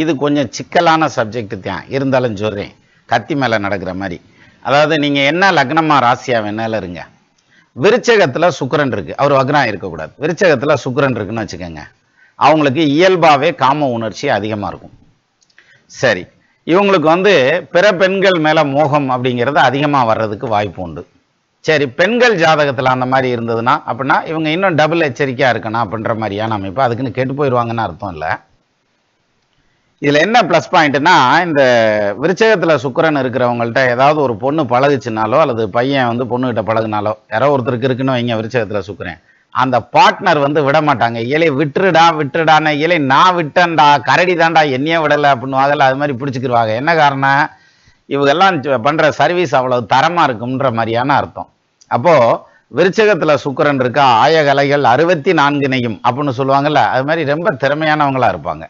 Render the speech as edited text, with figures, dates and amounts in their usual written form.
இது கொஞ்சம் சிக்கலான சப்ஜெக்ட் தான், இருந்தாலும் சொல்கிறேன். கத்தி மேலே நடக்கிற மாதிரி. அதாவது நீங்கள் என்ன லக்னமா ராசியா வேணாலும் இருங்க, விருச்சகத்தில் சுக்கிரன் இருக்குது, அவர் வக்ரம் இருக்கக்கூடாது. விருச்சகத்தில் சுக்கிரன் இருக்குன்னு வச்சுக்கோங்க, அவங்களுக்கு இயல்பாகவே காம உணர்ச்சி அதிகமாக இருக்கும். சரி, இவங்களுக்கு வந்து பிற பெண்கள் மேலே மோகம் அப்படிங்கிறது அதிகமாக வர்றதுக்கு வாய்ப்பு உண்டு. சரி, பெண்கள் ஜாதகத்தில் அந்த மாதிரி இருந்ததுன்னா அப்படின்னா இவங்க இன்னும் டபுள் எச்சரிக்கையாக இருக்கணும் அப்படின்ற மாதிரியான அமைப்பு. அதுக்குன்னு கெட்டு போயிடுவாங்கன்னு அர்த்தம் இல்லை. இதில் என்ன ப்ளஸ் பாயிண்ட்னா, இந்த விருச்சகத்தில் சுக்கிரன் இருக்கிறவங்கள்ட்ட ஏதாவது ஒரு பொண்ணு பழகுச்சுனாலோ அல்லது பையன் வந்து பொண்ணுகிட்ட பழகுனாலோ, யாரோ ஒருத்தருக்கு இருக்குன்னு வைங்க விருச்சகத்தில் சுக்கிரன், அந்த பார்ட்னர் வந்து விட மாட்டாங்க. இயலை விட்டுடான்னு, இயலை நான் விட்டேன்டா, கரடி தான்டா என்னையே விடலை அப்படின்னுவாங்கல்ல, அது மாதிரி பிடிச்சிக்கிடுவாங்க. என்ன காரணம்? இவங்கெல்லாம் பண்ணுற சர்வீஸ் அவ்வளவு தரமாக இருக்கும்ன்ற மாதிரியான அர்த்தம். அப்போது விருச்சகத்தில் சுக்கிரன் இருக்கா, ஆயகலைகள் 64 அப்படின்னு சொல்லுவாங்கல்ல, அது மாதிரி ரொம்ப திறமையானவங்களா இருப்பாங்க.